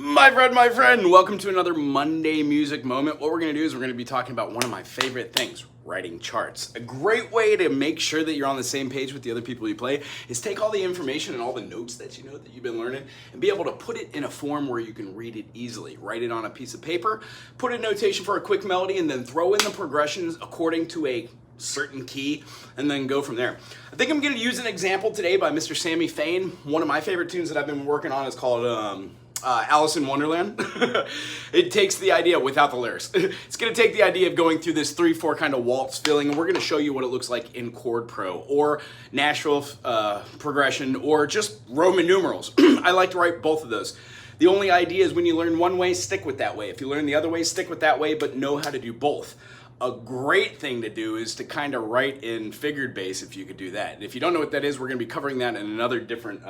My friend, welcome to another Monday Music Moment. What we're going to do is we're going to be talking about one of my favorite things, writing charts. A great way to make sure that you're on the same page with the other people you play is take all the information and all the notes that you know that you've been learning and be able to put it in a form where you can read it easily. Write it on a piece of paper, put a notation for a quick melody, and then throw in the progressions according to a certain key, and then go from there. I think I'm going to use an example today by Mr. Sammy Fain. One of my favorite tunes that I've been working on is called Alice in Wonderland. It takes the idea without the lyrics. It's going to take the idea of going through this 3/4 kind of waltz feeling, and we're going to show you what it looks like in Chord Pro or Nashville progression or just Roman numerals. I like to write both of those. The only idea is when you learn one way, stick with that way. If you learn the other way, stick with that way, but know how to do both. A great thing to do is to kind of write in figured bass if you could do that. And if you don't know what that is, we're going to be covering that in another different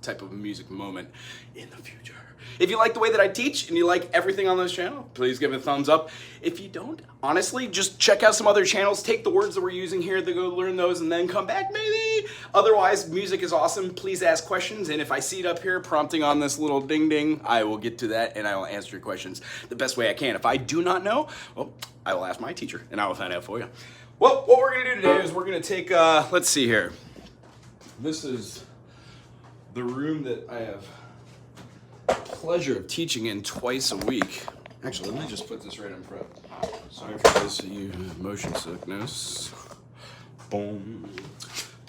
type of music moment in the future. If you like the way that I teach and you like everything on this channel, please give it a thumbs up. If you don't, honestly, just check out some other channels, take the words that we're using here to go learn those, and then come back maybe. Otherwise, music is awesome. Please ask questions, and if I see it up here prompting on this little ding ding, I will get to that and I will answer your questions the best way I can. If I do not know, well, I will ask my teacher and I will find out for you. Well, what we're gonna do today is we're gonna take, let's see here. This is the room that I have pleasure of teaching in twice a week. Actually, let me just put this right in front. Sorry for those of you who have motion sickness. Boom.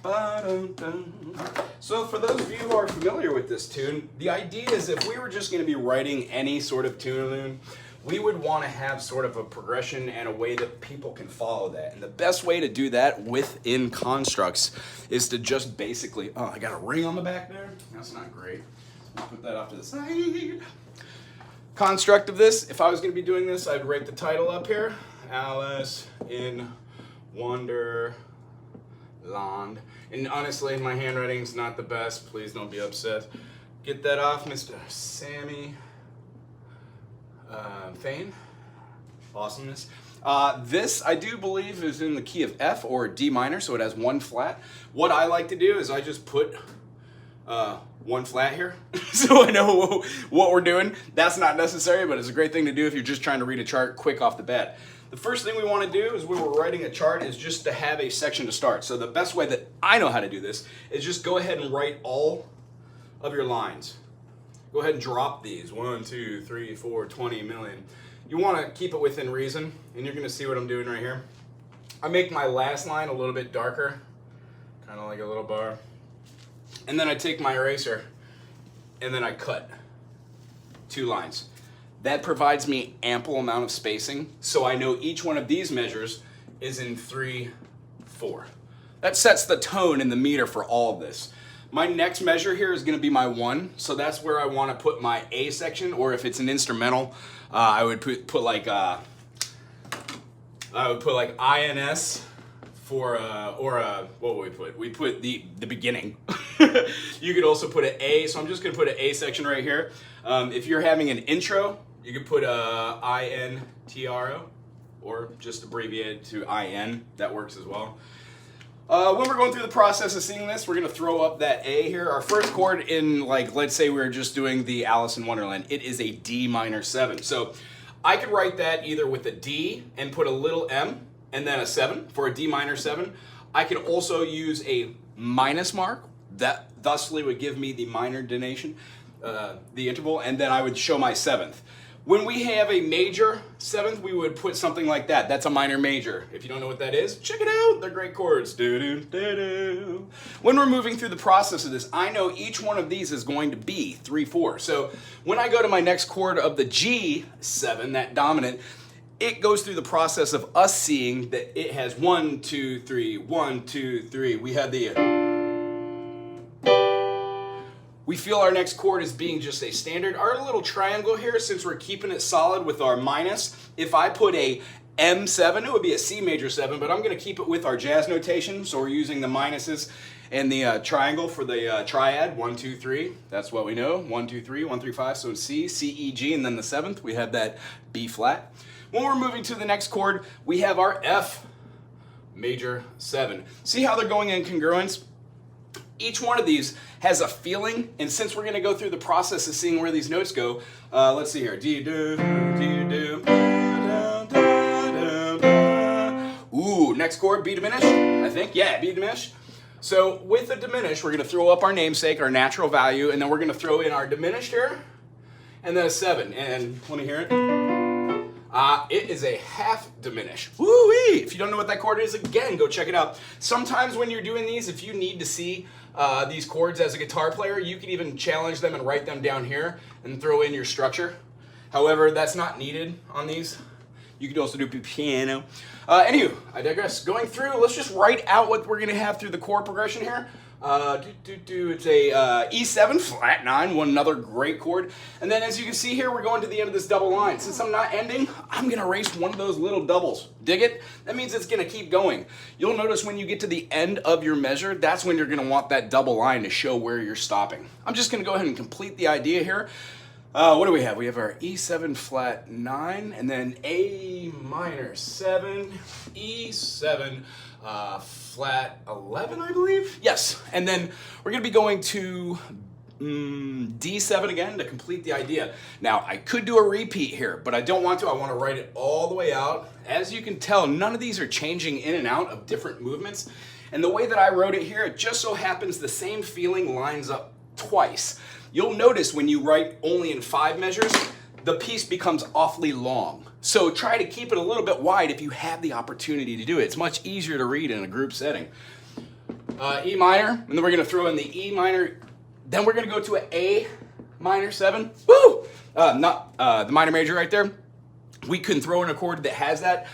Ba-dum-dum. So for those of you who are familiar with this tune, the idea is if we were just going to be writing any sort of tune, we would want to have sort of a progression and a way that people can follow that. And the best way to do that within constructs is to just basically, oh, I got a ring on the back there? That's not great. I'll put that off to the side. Construct of this, if I was going to be doing this, I'd write the title up here. Alice in Wonderland. And honestly, my handwriting's not the best. Please don't be upset. Get that off, Mr. Sammy Fain. Awesomeness. This, I do believe, is in the key of F or D minor, so it has one flat. What I like to do is I just put one flat here so I know what we're doing. That's not necessary, but it's a great thing to do if you're just trying to read a chart quick off the bat. The first thing we want to do is when we're writing a chart is just to have a section to start. So the best way that I know how to do this is just go ahead and write all of your lines. Go ahead and drop these. 1, 2, 3, 4, 20 million. You want to keep it within reason, and you're going to see what I'm doing right here. I make my last line a little bit darker, kind of like a little bar. And then I take my eraser and then I cut 2 lines. That provides me ample amount of spacing, so I know each one of these measures is in 3/4. That sets the tone and the meter for all of this. My next measure here is going to be my 1, so that's where I want to put my A section, or if it's an instrumental, I would put like INS. What would we put? We put the beginning. You could also put an A, so I'm just going to put an A section right here. If you're having an intro, you could put INTRO, or just abbreviate it to IN. That works as well. When we're going through the process of singing this, we're going to throw up that A here. Our first chord in, like, let's say we were just doing the Alice in Wonderland. It is a D minor 7. So I could write that either with a D and put a little M, and then a 7 for a D minor 7. I could also use a minus mark. That thusly would give me the minor donation, the interval, and then I would show my 7th. When we have a major 7th, we would put something like that. That's a minor major. If you don't know what that is, check it out. They're great chords. Doo-doo, doo-doo. When we're moving through the process of this, I know each one of these is going to be 3/4. So when I go to my next chord of the G7, that dominant, it goes through the process of us seeing that it has 1, 2, 3, 1, 2, 3. We have the... We feel our next chord as being just a standard. Our little triangle here, since we're keeping it solid with our minus, if I put a M7, it would be a C major 7, but I'm going to keep it with our jazz notation, so we're using the minuses and the triangle for the triad, 1, 2, 3. That's what we know, 1, 2, 3, 1, 3, 5, so C, C, E, G, and then the 7th, we have that B flat. When we're moving to the next chord, we have our F major 7. See how they're going in congruence? each one of these has a feeling, and since we're gonna go through the process of seeing where these notes go, let's see here. D, do, D, do, da, da, da, da. Ooh, next chord, B diminished, I think. Yeah, B diminished. So with the diminished, we're gonna throw up our namesake, our natural value, and then we're gonna throw in our diminished here, and then a 7. And let me hear it. It is a half diminish. Woo-wee! If you don't know what that chord is, again, go check it out. Sometimes when you're doing these, if you need to see these chords as a guitar player, you can even challenge them and write them down here and throw in your structure. However, that's not needed on these. You could also do piano. Anywho, I digress. Going through, let's just write out what we're gonna have through the chord progression here. It's a E7 flat 9, another great chord. And then as you can see here, we're going to the end of this double line. Since I'm not ending, I'm gonna erase one of those little doubles. Dig it? That means it's gonna keep going. You'll notice when you get to the end of your measure, that's when you're gonna want that double line to show where you're stopping. I'm just gonna go ahead and complete the idea here. What do we have? We have our E7 flat 9, and then A minor 7, E7 flat 11, I believe. Yes, and then we're gonna be going to D7 again to complete the idea. Now, I could do a repeat here, but I don't want to. I want to write it all the way out. As you can tell, none of these are changing in and out of different movements. And the way that I wrote it here, it just so happens the same feeling lines up twice. You'll notice when you write only in 5 measures, the piece becomes awfully long. So try to keep it a little bit wide if you have the opportunity to do it. It's much easier to read in a group setting. E minor, and then we're gonna throw in the E minor. Then we're gonna go to an A minor 7. Woo! Not the minor major right there. We can throw in a chord that has that.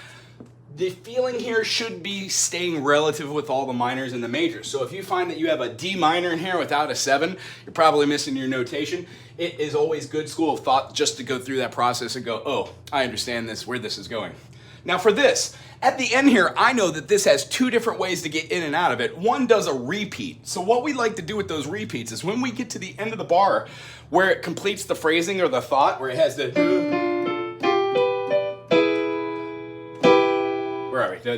The feeling here should be staying relative with all the minors and the majors. So if you find that you have a D minor in here without a 7, you're probably missing your notation. It is always good school of thought just to go through that process and go, oh, I understand this, where this is going. Now for this, at the end here, I know that this has 2 different ways to get in and out of it. One does a repeat. So what we like to do with those repeats is when we get to the end of the bar where it completes the phrasing or the thought, where it has the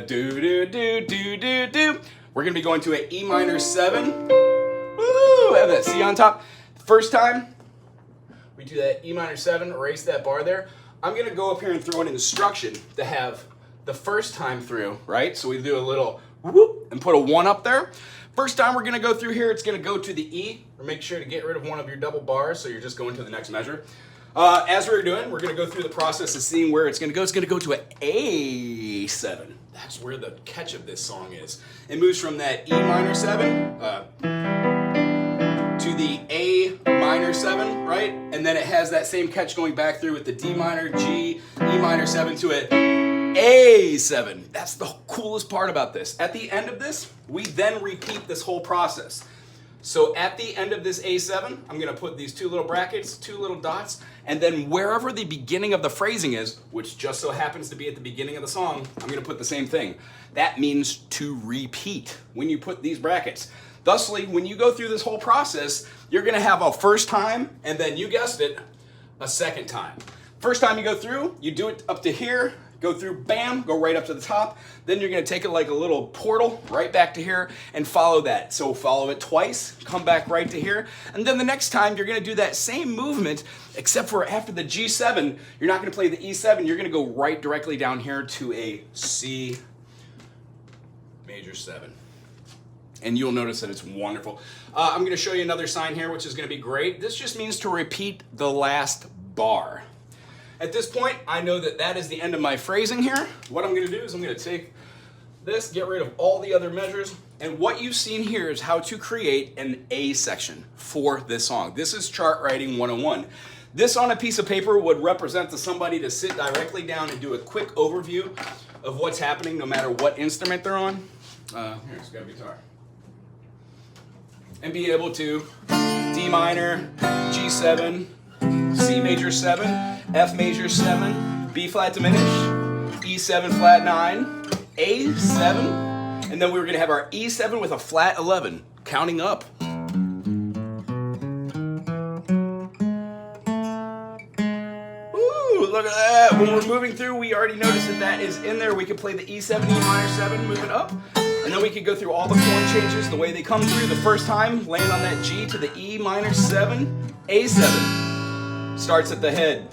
do do do do do do. We're gonna be going to an E minor 7. Woo! Have that C on top. First time we do that E minor 7, erase that bar there. I'm gonna go up here and throw an instruction to have the first time through, right? So we do a little whoop and put a 1 up there. First time we're gonna go through here, it's gonna go to the E, or make sure to get rid of one of your double bars so you're just going to the next measure. As we're doing, we're gonna go through the process of seeing where it's gonna go. It's gonna go to an A7. That's where the catch of this song is. It moves from that E minor 7 to the A minor 7, right? And then it has that same catch going back through with the D minor, G, E minor 7 to an A7. That's the coolest part about this. At the end of this, we then repeat this whole process. So at the end of this A7, I'm gonna put these 2 little brackets, 2 little dots, and then wherever the beginning of the phrasing is, which just so happens to be at the beginning of the song, I'm gonna put the same thing. That means to repeat when you put these brackets. Thusly, when you go through this whole process, you're gonna have a first time, and then you guessed it, a second time. First time you go through, you do it up to here, go through, bam, go right up to the top. Then you're gonna take it like a little portal right back to here and follow that. So follow it twice, come back right to here. And then the next time you're gonna do that same movement, except for after the G7, you're not gonna play the E7, you're gonna go right directly down here to a C major 7. And you'll notice that it's wonderful. I'm gonna show you another sign here, which is gonna be great. This just means to repeat the last bar. At this point, I know that that is the end of my phrasing here. What I'm gonna do is I'm gonna take this, get rid of all the other measures, and what you've seen here is how to create an A section for this song. This is chart writing 101. This on a piece of paper would represent to somebody to sit directly down and do a quick overview of what's happening no matter what instrument they're on. Here's got a guitar. And be able to D minor, G7, C major 7, F major 7, B flat diminished, E7 flat 9, A7, and then we were gonna have our E7 with a flat 11, counting up. Ooh, look at that. When we're moving through, we already noticed that that is in there. We can play the E7, E minor 7, moving up. And then we could go through all the chord changes, the way they come through. The first time, land on that G to the E minor 7, A7. Starts at the head.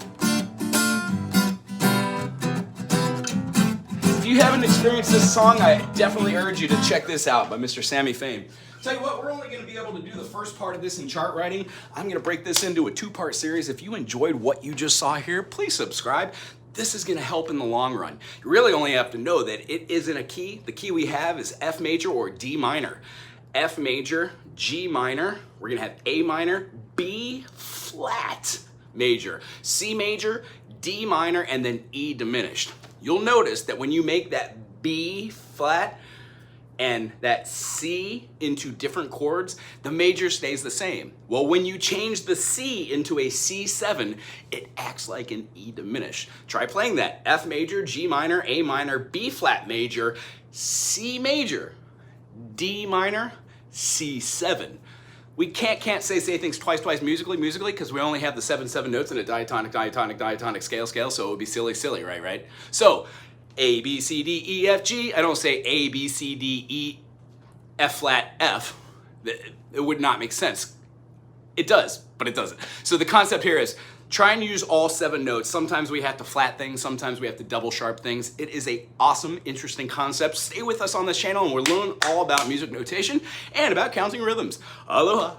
If you haven't experienced this song, I definitely urge you to check this out by Mr. Sammy Fame. Tell you what, we're only going to be able to do the first part of this in chart writing. I'm going to break this into a 2-part series. If you enjoyed what you just saw here, please subscribe. This is going to help in the long run. You really only have to know that it isn't a key. The key we have is F major or D minor. F major, G minor, we're going to have A minor, B flat major, C major, D minor, and then E diminished. You'll notice that when you make that B flat and that C into different chords, the major stays the same. Well, when you change the C into a C7, it acts like an E diminished. Try playing that. F major, G minor, A minor, B flat major, C major, D minor, C7. We can't say things twice musically, because we only have the 7 notes in a diatonic scale, so it would be silly, right? So, A, B, C, D, E, F, G. I don't say A, B, C, D, E, F flat, F. It would not make sense. It does, but it doesn't. So the concept here is try and use all 7 notes. Sometimes we have to flat things, sometimes we have to double sharp things. It is a awesome, interesting concept. Stay with us on this channel and we'll learn all about music notation and about counting rhythms. Aloha.